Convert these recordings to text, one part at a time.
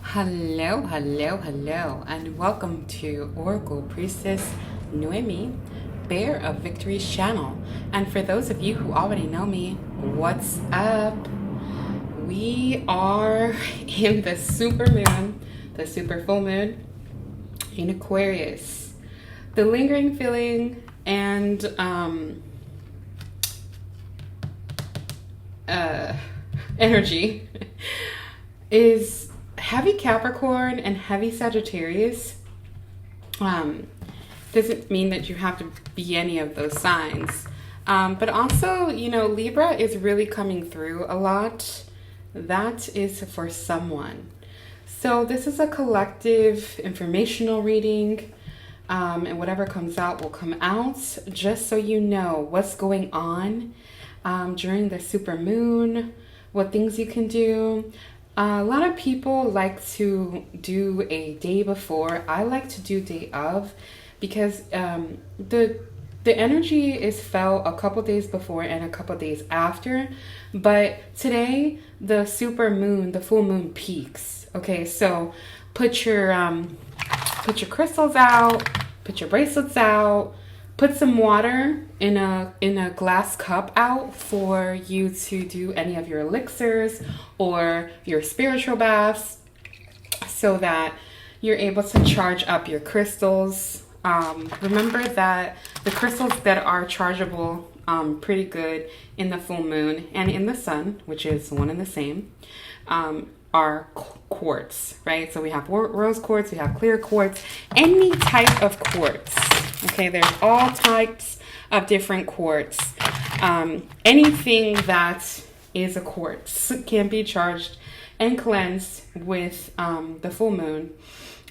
Hello, hello, hello, and welcome to Oracle Priestess Noemi, Bear of Victory's channel. And for those of you who already know me, what's up? We are in the super moon, the super full moon in Aquarius. The lingering feeling and energy is heavy Capricorn and heavy Sagittarius. Doesn't mean that you have to be any of those signs. But also, Libra is really coming through a lot. That is for someone. So this is a collective informational reading. And whatever comes out will come out, just so you know what's going on during the super moon, what things you can do. A lot of people like to do a day before. I like to do day of, because the energy is felt a couple days before and a couple days after. But today, the super moon, the full moon peaks. Okay, so put your crystals out, put your bracelets out, put some water in a glass cup out for you to do any of your elixirs or your spiritual baths, so that you're able to charge up your crystals. Remember that the crystals that are chargeable pretty good in the full moon and in the sun, which is one and the same, are quartz, right? So we have rose quartz, we have clear quartz, any type of quartz. Okay, there's all types of different quartz. Anything that is a quartz can be charged and cleansed with the full moon,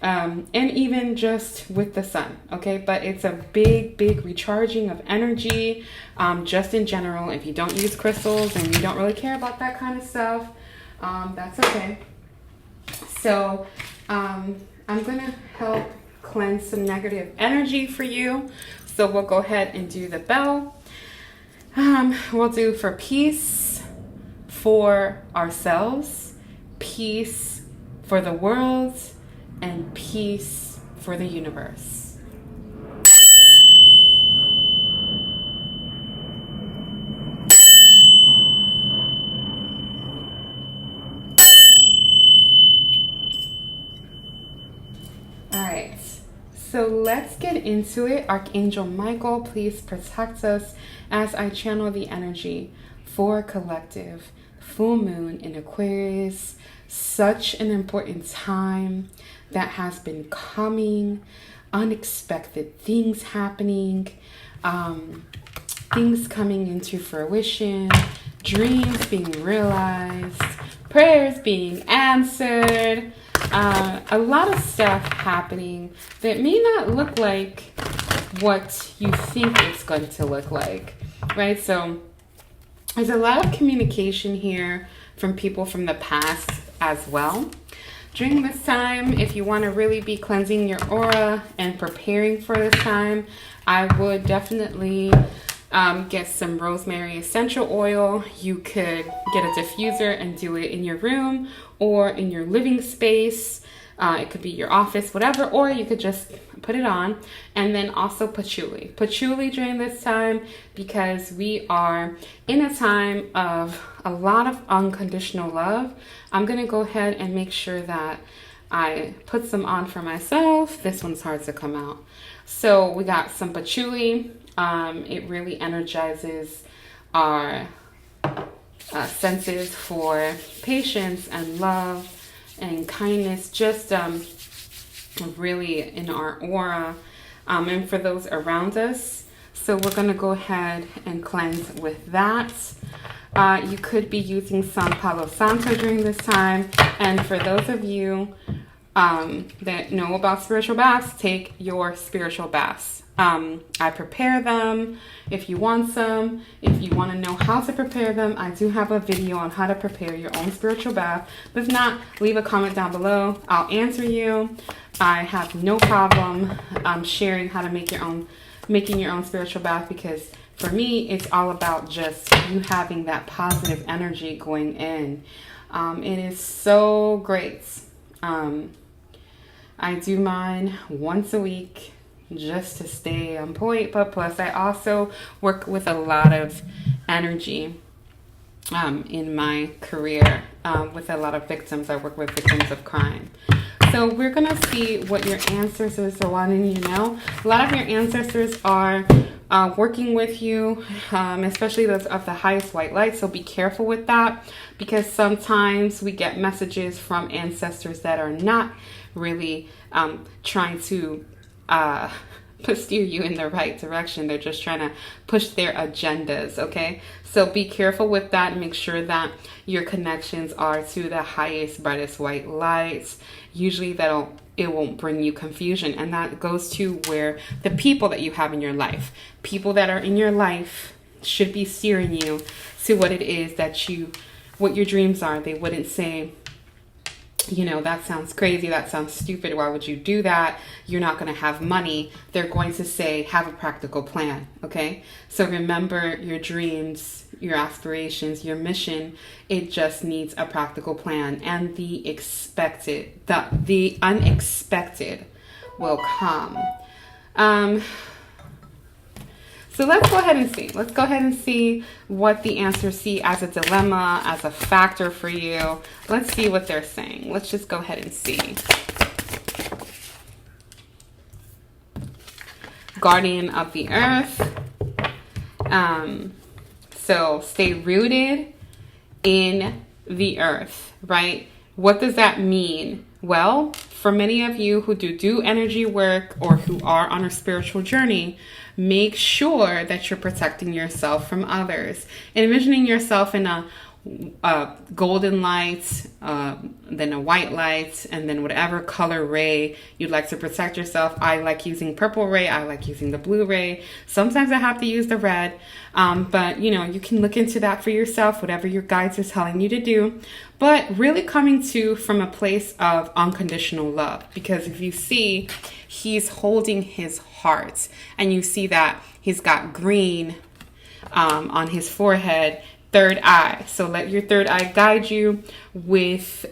and even just with the sun. Okay, but it's a big recharging of energy. Just in general, if you don't use crystals and you don't really care about that kind of stuff, that's okay. So I'm gonna help cleanse some negative energy for you. So we'll go ahead and do the bell. We'll do for peace for ourselves, peace for the world, and peace for the universe. All right, so let's get into it. Archangel Michael, please protect us as I channel the energy for collective full moon in Aquarius. Such an important time that has been coming, unexpected things happening, things coming into fruition, dreams being realized, prayers being answered. A lot of stuff happening that may not look like what you think it's going to look like, right? So there's a lot of communication here from people from the past as well. During this time, if you want to really be cleansing your aura and preparing for this time, I would definitely get some rosemary essential oil. You could get a diffuser and do it in your room or in your living space. It could be your office, whatever, or you could just put it on. And then also patchouli. Patchouli during this time, because we are in a time of a lot of unconditional love. I'm going to go ahead and make sure that I put some on for myself. This one's hard to come out. So we got some patchouli. It really energizes our senses for patience and love and kindness, just really in our aura, and for those around us. So we're going to go ahead and cleanse with that. You could be using some Palo Santo during this time. And for those of you that know about spiritual baths, take your spiritual baths. I prepare them if you want some. If you want to know how to prepare them, I do have a video on how to prepare your own spiritual bath. But if not, leave a comment down below. I'll answer you. I have no problem sharing how to making your own spiritual bath, because for me, it's all about just you having that positive energy going in. It is so great I do mine once a week just to stay on point, but plus I also work with a lot of energy in my career with a lot of victims. I work with victims of crime. So we're going to see what your ancestors are wanting you to know. A lot of your ancestors are working with you, especially those of the highest white light. So be careful with that, because sometimes we get messages from ancestors that are not really trying to steer you in the right direction. They're just trying to push their agendas, okay? So be careful with that and make sure that your connections are to the highest, brightest white lights. Usually it won't bring you confusion. And that goes to where the people that you have in your life, people that are in your life should be steering you to what it is that what your dreams are. They wouldn't say, that sounds crazy. That sounds stupid. Why would you do that? You're not going to have money. They're going to say, have a practical plan. Okay. So remember, your dreams, your aspirations, your mission, it just needs a practical plan, and the unexpected will come. So let's go ahead and see. Let's go ahead and see what the answers see as a dilemma, as a factor for you. Let's see what they're saying. Let's just go ahead and see. Guardian of the Earth. So stay rooted in the earth, right? What does that mean? Well, for many of you who do energy work or who are on a spiritual journey, make sure that you're protecting yourself from others. Envisioning yourself in a golden light, then a white light, and then whatever color ray you'd like to protect yourself. I like using purple ray. I like using the blue ray. Sometimes I have to use the red, but you can look into that for yourself, whatever your guides are telling you to do. But really coming from a place of unconditional love, because if you see, he's holding his heart, and you see that he's got green on his forehead, third eye. So let your third eye guide you with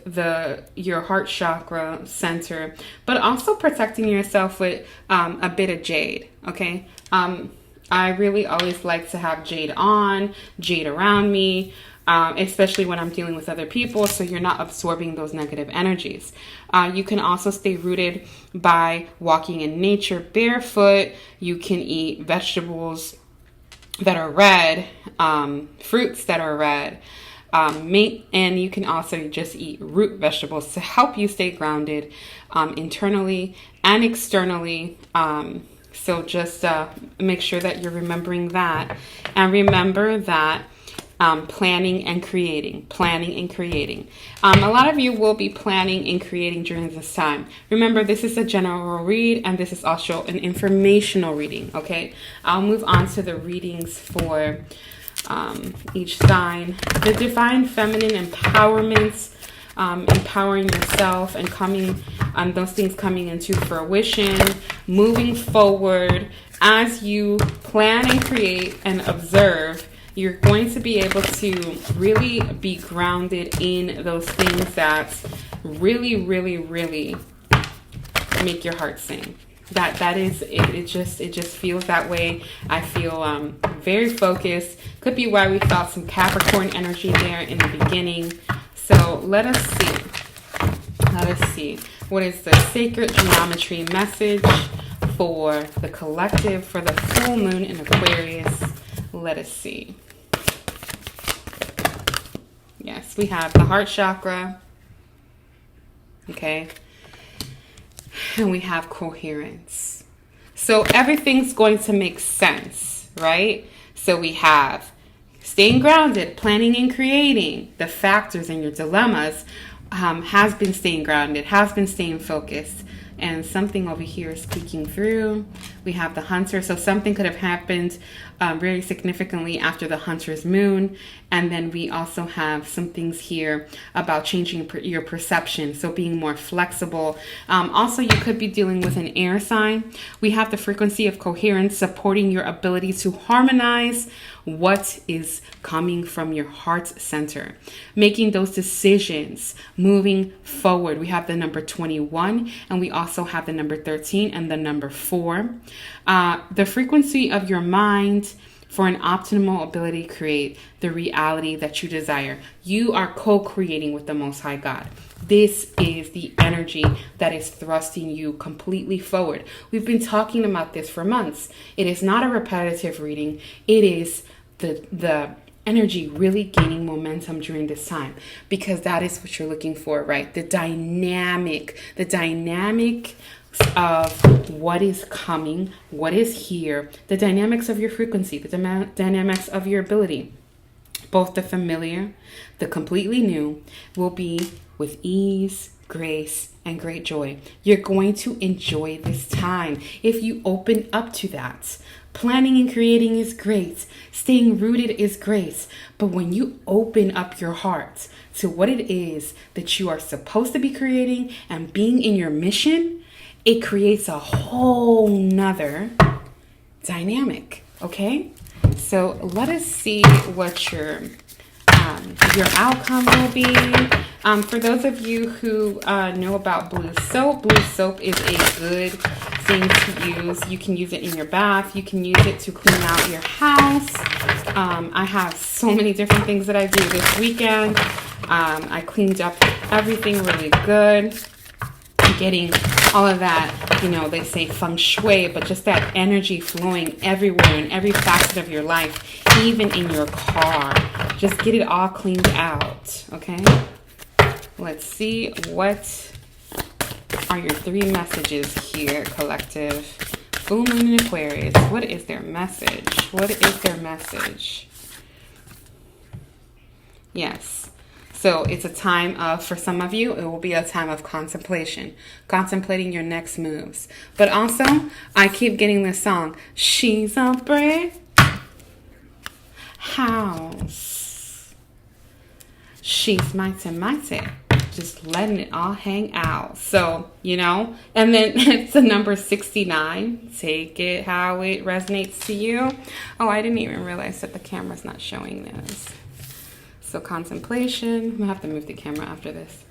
your heart chakra center, but also protecting yourself with a bit of jade. Okay. I really always like to have jade around me, especially when I'm dealing with other people, so you're not absorbing those negative energies. You can also stay rooted by walking in nature barefoot. You can eat vegetables that are red, fruits that are red, and you can also just eat root vegetables to help you stay grounded internally and externally. So just make sure that you're remembering that, and remember that planning and creating. A lot of you will be planning and creating during this time. Remember, this is a general read, and this is also an informational reading, okay? I'll move on to the readings for each sign. The divine feminine empowerment, empowering yourself and those things coming into fruition, moving forward. As you plan and create and observe, you're going to be able to really be grounded in those things that really, really, really make your heart sing. That is it. It just feels that way. I feel very focused. Could be why we felt some Capricorn energy there in the beginning. So let us see. What is the sacred geometry message for the collective for the full moon in Aquarius? Let us see. Yes, we have the heart chakra. Okay. And we have coherence. So everything's going to make sense, right? So we have staying grounded, planning and creating. The factors in your dilemmas has been staying grounded, has been staying focused. And something over here is peeking through. We have the hunter. So something could have happened very significantly after the hunter's moon. And then we also have some things here about changing your perception. So being more flexible. Also, you could be dealing with an air sign. We have the frequency of coherence supporting your ability to harmonize what is coming from your heart center, making those decisions, moving forward. We have the number 21, and we also have the number 13 and the number 4. The frequency of your mind for an optimal ability to create the reality that you desire. You are co-creating with the Most High God. This is the energy that is thrusting you completely forward. We've been talking about this for months. It is not a repetitive reading. It is the energy really gaining momentum during this time, because that is what you're looking for, right? The dynamic of what is coming, what is here, the dynamics of your frequency, the dynamics of your ability. Both the familiar, the completely new, will be with ease, grace, and great joy. You're going to enjoy this time if you open up to that. Planning and creating is great. Staying rooted is great. But when you open up your heart to what it is that you are supposed to be creating and being in your mission, it creates a whole nother dynamic, okay? So let us see what your outcome will be. For those of you who know about blue soap is a good thing to use. You can use it in your bath. You can use it to clean out your house. I have so many different things that I do this weekend. I cleaned up everything really good. Getting all of that, they say feng shui, but just that energy flowing everywhere in every facet of your life, even in your car. Just get it all cleaned out, okay? Let's see, what are your 3 messages here, collective? Full moon in Aquarius. What is their message? What is their message? Yes. So it's a time of, for some of you, it will be a time of contemplation, contemplating your next moves. But also, I keep getting this song, she's a brick house. She's mighty, just letting it all hang out. So, and then it's the number 69. Take it how it resonates to you. Oh, I didn't even realize that the camera's not showing this. So contemplation, I'm gonna have to move the camera after this.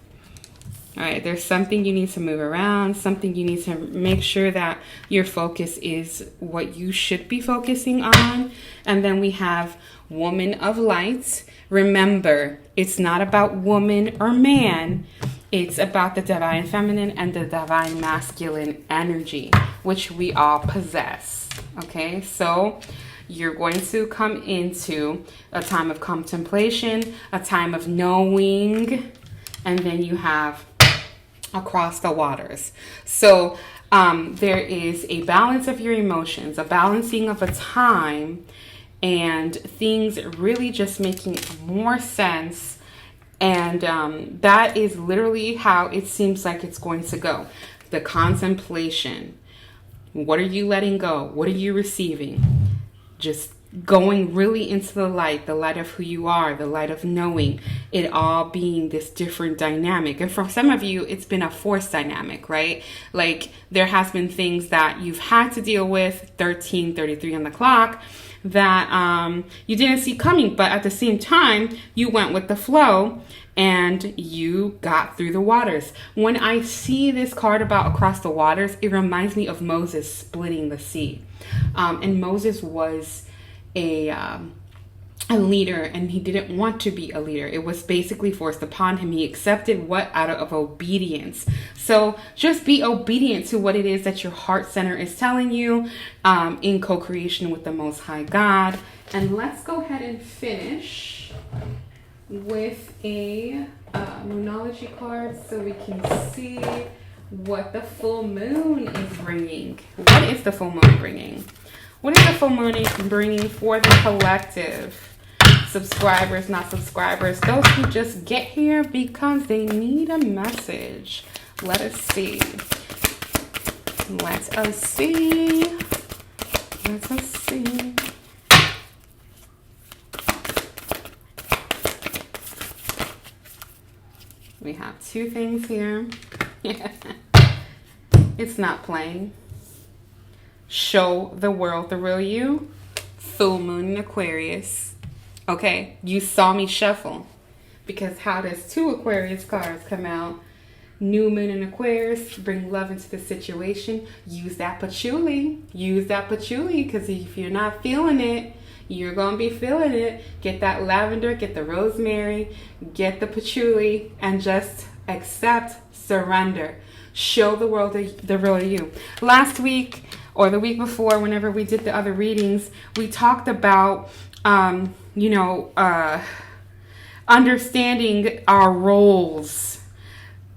All right, there's something you need to move around, something you need to make sure that your focus is what you should be focusing on. And then we have woman of light. Remember, it's not about woman or man. It's about the divine feminine and the divine masculine energy, which we all possess. Okay, so you're going to come into a time of contemplation, a time of knowing, and then you have across the waters. So there is a balance of your emotions, a balancing of a time, and things really just making more sense. And that is literally how it seems like it's going to go. The contemplation. What are you letting go? What are you receiving? Just going really into the light of who you are, the light of knowing, it all being this different dynamic. And for some of you, it's been a force dynamic, right? Like there has been things that you've had to deal with, 13:33 on the clock, that you didn't see coming, but at the same time, you went with the flow and you got through the waters. When I see this card about across the waters, it reminds me of Moses splitting the sea. And Moses was a leader, and he didn't want to be a leader. It was basically forced upon him. He accepted what out of obedience. So just be obedient to what it is that your heart center is telling you, in co-creation with the Most High God. And let's go ahead and finish with a moonology card so we can see what the full moon is bringing. What is the full moon bringing? What is the full moon bringing for the collective? Subscribers, not subscribers, those who just get here because they need a message. Let us see. Let us see. Let us see. We have 2 things here. It's not playing. Show the world the real you. full moon in Aquarius. Okay, you saw me shuffle. Because how does 2 Aquarius cards come out? New moon in Aquarius, bring love into the situation. Use that patchouli. Use that patchouli, because if you're not feeling it, you're going to be feeling it. Get that lavender, get the rosemary, get the patchouli, and just accept, surrender. Show the world the real you. Last week, or the week before, whenever we did the other readings, we talked about, understanding our roles.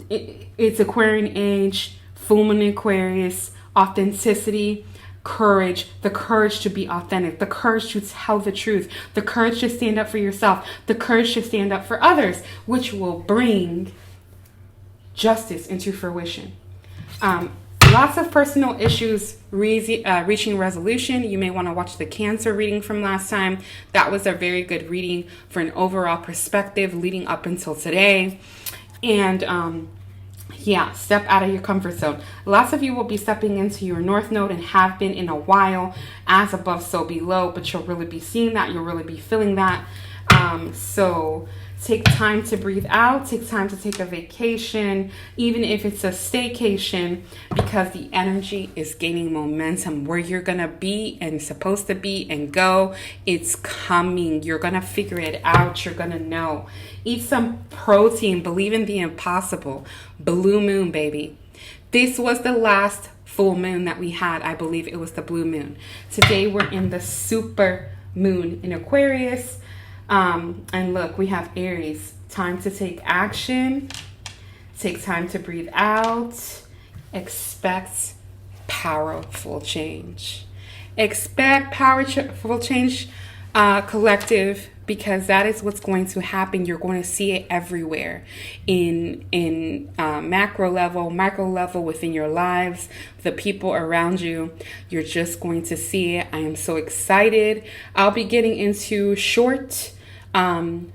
It's Aquarian age, full moon in Aquarius, authenticity, courage, the courage to be authentic, the courage to tell the truth, the courage to stand up for yourself, the courage to stand up for others, which will bring justice into fruition. Lots of personal issues reaching resolution. You may want to watch the Cancer reading from last time. That was a very good reading for an overall perspective leading up until today. And step out of your comfort zone. Lots of you will be stepping into your North Node and have been in a while. As above, so below. But you'll really be seeing that. You'll really be feeling that. So take time to breathe out. Take time to take a vacation, even if it's a staycation, because the energy is gaining momentum. Where you're going to be and supposed to be and go, it's coming. You're going to figure it out. You're going to know. Eat some protein. Believe in the impossible. Blue moon, baby. This was the last full moon that we had. I believe it was the blue moon. Today we're in the super moon in Aquarius. And look, we have Aries. Time to take action. Take time to breathe out. Expect powerful change. Expect powerful change, collective, because that is what's going to happen. You're going to see it everywhere in macro level, micro level, within your lives, the people around you. You're just going to see it. I am so excited. I'll be getting into short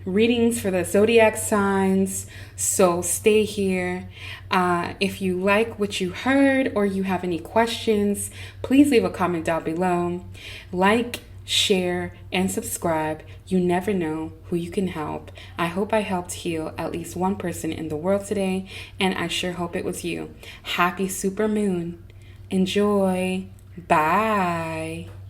readings for the zodiac signs, so stay here. If you like what you heard or you have any questions, please leave a comment down below. Like, share, and subscribe. You never know who you can help. I hope I helped heal at least one person in the world today, and I sure hope it was you. Happy super moon. Enjoy. Bye.